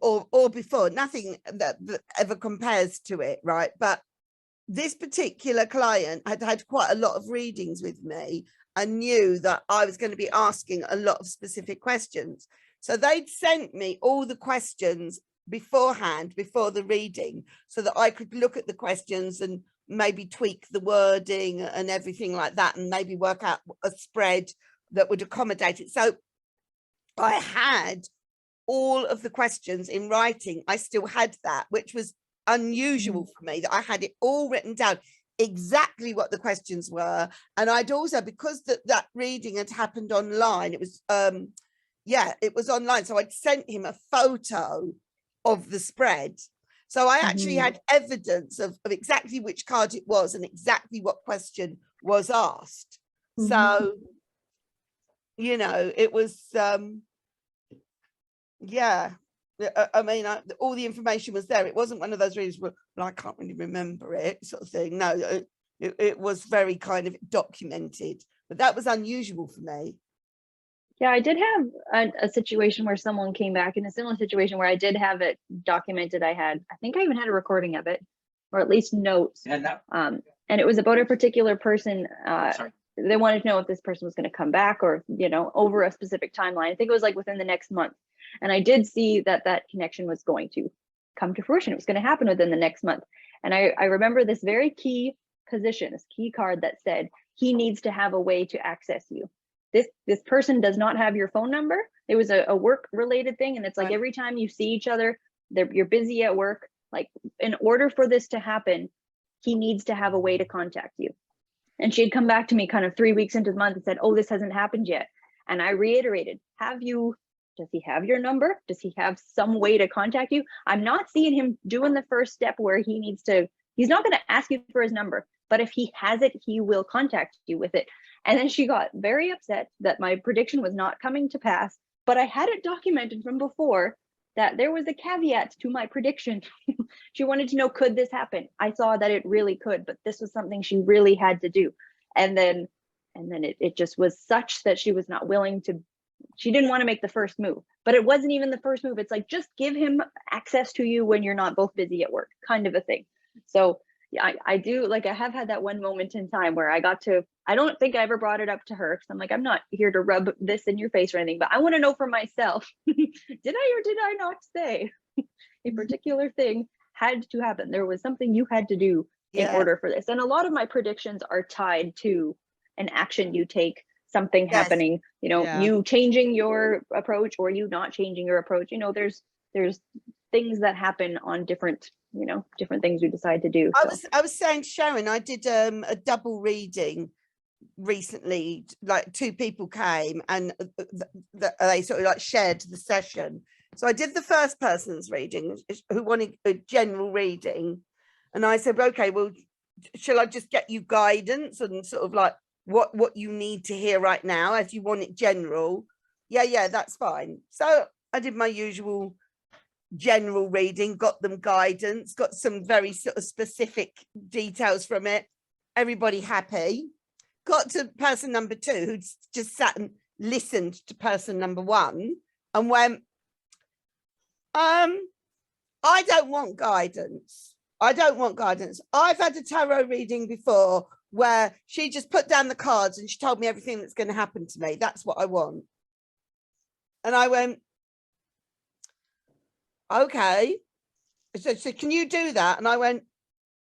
or before, nothing that ever compares to it, right? But this particular client had quite a lot of readings with me and knew that I was going to be asking a lot of specific questions. So they'd sent me all the questions beforehand, before the reading, so that I could look at the questions and maybe tweak the wording and everything like that, and maybe work out a spread that would accommodate it. So I had all of the questions in writing. I still had that, which was unusual for me, that I had it all written down, exactly what the questions were. And I'd also, because that reading had happened online, it was it was online, so I'd sent him a photo of the spread. So I actually Mhm. had evidence of exactly which card it was and exactly what question was asked. Mhm. So, you know, it was, yeah. I mean, all the information was there. It wasn't one of those readings where, well, I can't really remember it sort of thing. No, it was very kind of documented, but that was unusual for me. Yeah, I did have a situation where someone came back in a similar situation where I did have it documented. I think I even had a recording of it, or at least notes. And that, And it was about a particular person. sorry. They wanted to know if this person was going to come back, or, you know, over a specific timeline. I think it was like within the next month. And I did see that that connection was going to come to fruition. It was going to happen within the next month. And I remember this very key position, this key card that said, he needs to have a way to access you. This person does not have your phone number. It was a work related thing. And it's like, Right. every time you see each other, you're busy at work. Like, in order for this to happen, he needs to have a way to contact you. And she had come back to me kind of 3 weeks into the month and said, oh, this hasn't happened yet. And I reiterated, does he have your number? Does he have some way to contact you? I'm not seeing him doing the first step where he's not going to ask you for his number, but if he has it, he will contact you with it. And then she got very upset that my prediction was not coming to pass, but I had it documented from before that there was a caveat to my prediction. She wanted to know, could this happen? I saw that it really could, but this was something she really had to do. And then it just was such that she was not willing to, she didn't want to make the first move, but it wasn't even the first move. It's like, just give him access to you when you're not both busy at work, kind of a thing. So yeah, I do, like, I have had that one moment in time where I don't think I ever brought it up to her, because I'm like, I'm not here to rub this in your face or anything, but I want to know for myself, did I or did I not say a particular thing had to happen? There was something you had to do in Yeah. order for this. And a lot of my predictions are tied to an action you take, something Yes. happening, you know, Yeah. you changing your approach or you not changing your approach. You know, there's things that happen on different things we decide to do. So. I was saying to Sharon, I did a double reading recently. Like, two people came and they sort of like shared the session. So I did the first person's reading, who wanted a general reading, and I said, okay, well, shall I just get you guidance and sort of like what you need to hear right now, as you want it general? Yeah, that's fine. So I did my usual general reading, got them guidance, got some very sort of specific details from it. Everybody happy. Got to person number 2, who just sat and listened to person number 1 and went, I don't want guidance. I've had a tarot reading before where she just put down the cards and she told me everything that's going to happen to me. That's what I want. And I went, okay. So can you do that? And I went,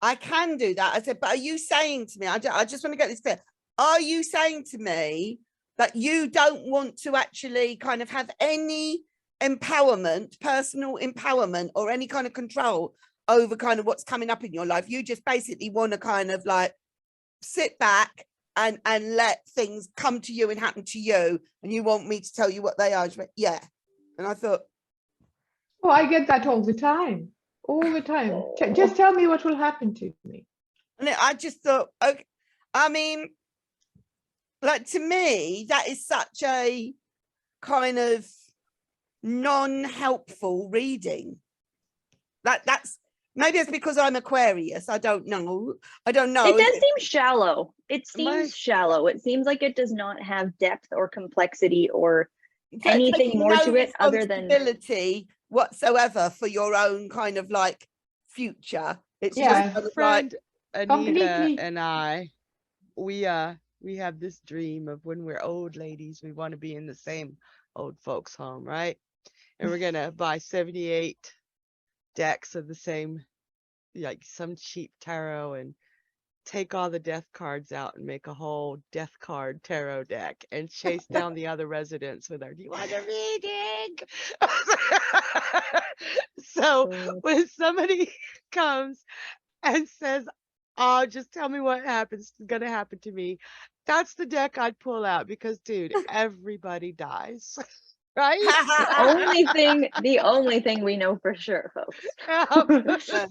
I can do that. I said, but are you saying to me, I just want to get this clear. Are you saying to me that you don't want to actually kind of have any empowerment, personal empowerment, or any kind of control over kind of what's coming up in your life? You just basically want to kind of like sit back and let things come to you and happen to you, and you want me to tell you what they are? Yeah. And I thought, Oh, I get that all the time. Just tell me what will happen to me. and I just thought, okay, I mean, like, to me, that is such a kind of non-helpful reading. That's maybe it's because I'm Aquarius. I don't know. It does seem shallow. It seems shallow. It seems like it does not have depth or complexity or anything more to it other than responsibility whatsoever for your own kind of like future. It's Yeah. just kind of Friend like, Anita completely. and I, we have this dream of when we're old ladies, we want to be in the same old folks home, right? And we're gonna buy 78 decks of the same, like some cheap tarot, and take all the death cards out and make a whole death card tarot deck and chase down the other residents with our, do you want a reading? So when somebody comes and says, oh, just tell me what happens, gonna happen to me, that's the deck I'd pull out, because dude, everybody dies. right? The only thing we know for sure, folks. Yeah, so,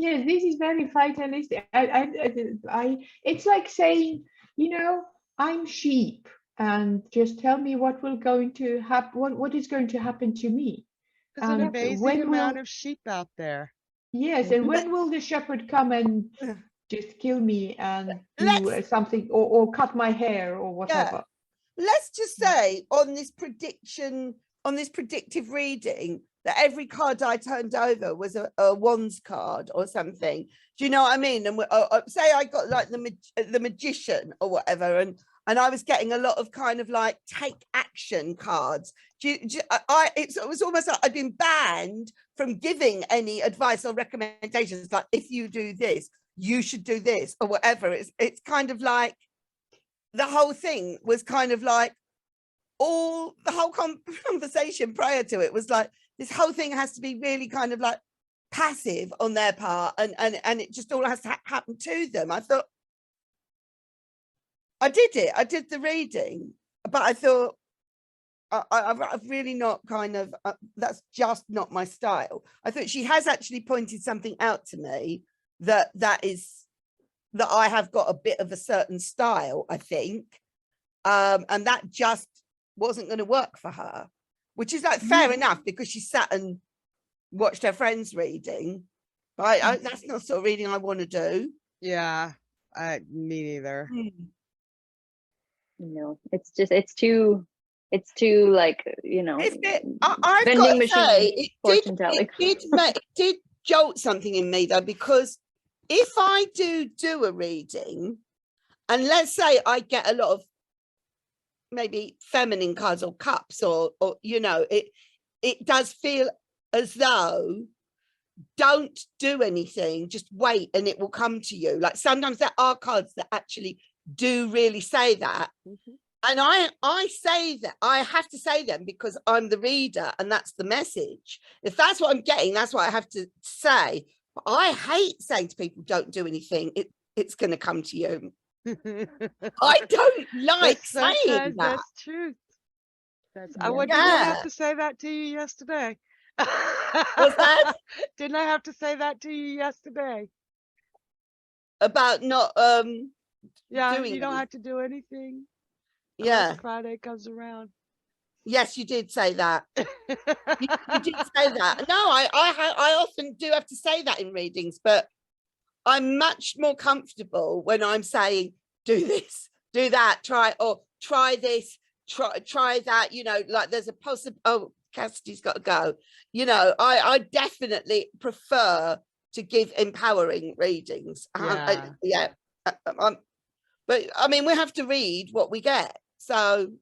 Yes, this is very vitalistic. It's like saying, I'm sheep, and just tell me what will going to happen. What is going to happen to me, there's an and amazing amount of sheep out there. yes, and when will the shepherd come and just kill me and do Let's something, or cut my hair or whatever? let's just say on this predictive reading that every card I turned over was a wands card or something. Do you know what I mean? And say I got like the magician or whatever, and I was getting a lot of kind of like take action cards. It was almost like I'd been banned from giving any advice or recommendations. Like, if you do this, you should do this or whatever. It's kind of like the whole thing was kind of like the whole conversation prior to it was like, this whole thing has to be really kind of like passive on their part, and it just all has to happen to them. I thought I did the reading, but I thought I've really not kind of that's just not my style. I thought she has actually pointed something out to me that I have got a bit of a certain style, I think, and that just wasn't going to work for her, which is like fair enough, because she sat and watched her friends reading. But that's not the sort of reading I want to do. Yeah, me neither. No, it's too like, I've vending got to machine say, fortune telling. it did jolt something in me though, because if I do a reading, and let's say I get a lot of maybe feminine cards or cups, or it does feel as though, don't do anything, just wait and it will come to you. Like, sometimes there are cards that actually do really say that. And I say that, I have to say them because I'm the reader and that's the message. If that's what I'm getting, that's what I have to say. But I hate saying to people, don't do anything, it's going to come to you. I don't like saying that. That's truth. I Yeah. didn't I have to say that to you yesterday? What's that? Didn't I have to say that to you yesterday? About not Yeah, doing you don't anything. have to do anything. Yeah. Friday comes around. Yes, you did say that. You did say that. No, I often do have to say that in readings, but I'm much more comfortable when I'm saying, do this, do that, try this, try that, like there's a possible, oh, Cassidy's got to go. I definitely prefer to give empowering readings. Yeah. But I mean, we have to read what we get. So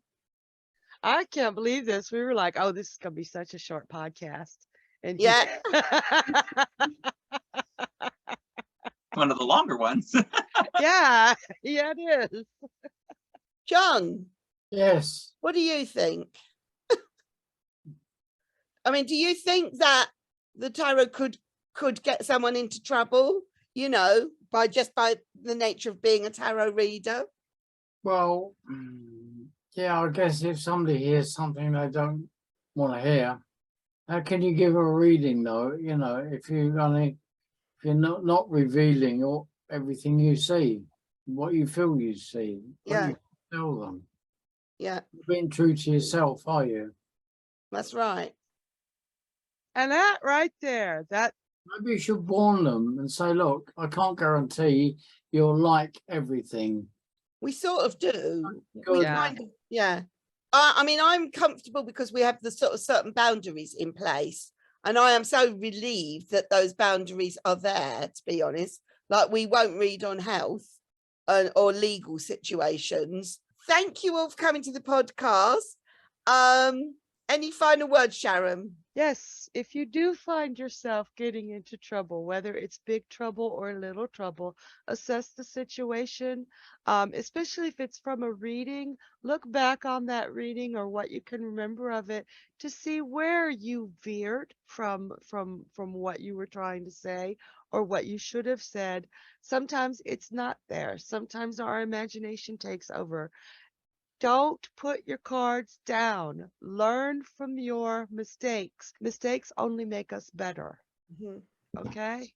I can't believe this. We were like, oh, this is going to be such a short podcast. And yeah. One of the longer ones. yeah, it is. John. Yes. What do you think? I mean, do you think that the tarot could get someone into trouble, by the nature of being a tarot reader? Well, yeah, I guess if somebody hears something they don't want to hear, how can you give a reading though? If you're not revealing everything you see, what you feel you see, what you tell them. Yeah. You're being true to yourself, are you? That's right. And that right there, maybe you should warn them and say, look, I can't guarantee you'll like everything. We sort of do. Good. We kind of, yeah. I mean, I'm comfortable because we have the sort of certain boundaries in place. And I am so relieved that those boundaries are there, to be honest. Like, we won't read on health or legal situations. Thank you all for coming to the podcast. Any final words, Sharon? yes, if you do find yourself getting into trouble, whether it's big trouble or little trouble, assess the situation, especially if it's from a reading. Look back on that reading or what you can remember of it to see where you veered from what you were trying to say or what you should have said. Sometimes it's not there. Sometimes our imagination takes over. Don't put your cards down. Learn from your mistakes. Mistakes only make us better. Mhm. Okay?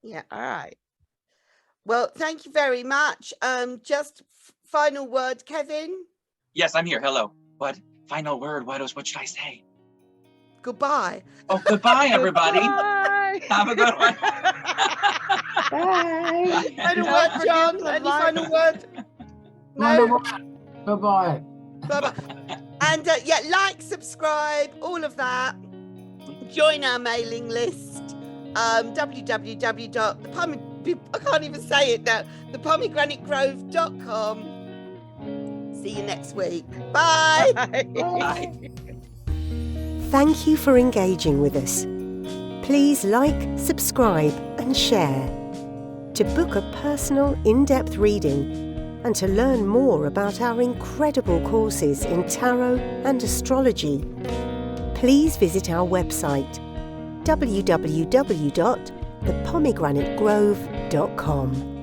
Yeah. All right. Well, thank you very much. Just final word, Kevin. Yes, I'm here. Hello. What? Final word. What should I say? Goodbye. Oh, goodbye, everybody. Goodbye. Have a good one. Bye. Final Don't word, forget John. to Any like- final word? Final No. word. Goodbye. Bye-bye. And yeah, like, subscribe, all of that. Join our mailing list. I can't even say it now. thepomegranate.grove.com. See you next week. Bye. Bye. Thank you for engaging with us. Please like, subscribe and share. To book a personal, in-depth reading and to learn more about our incredible courses in tarot and astrology, please visit our website www.thepomegranate.grove.com.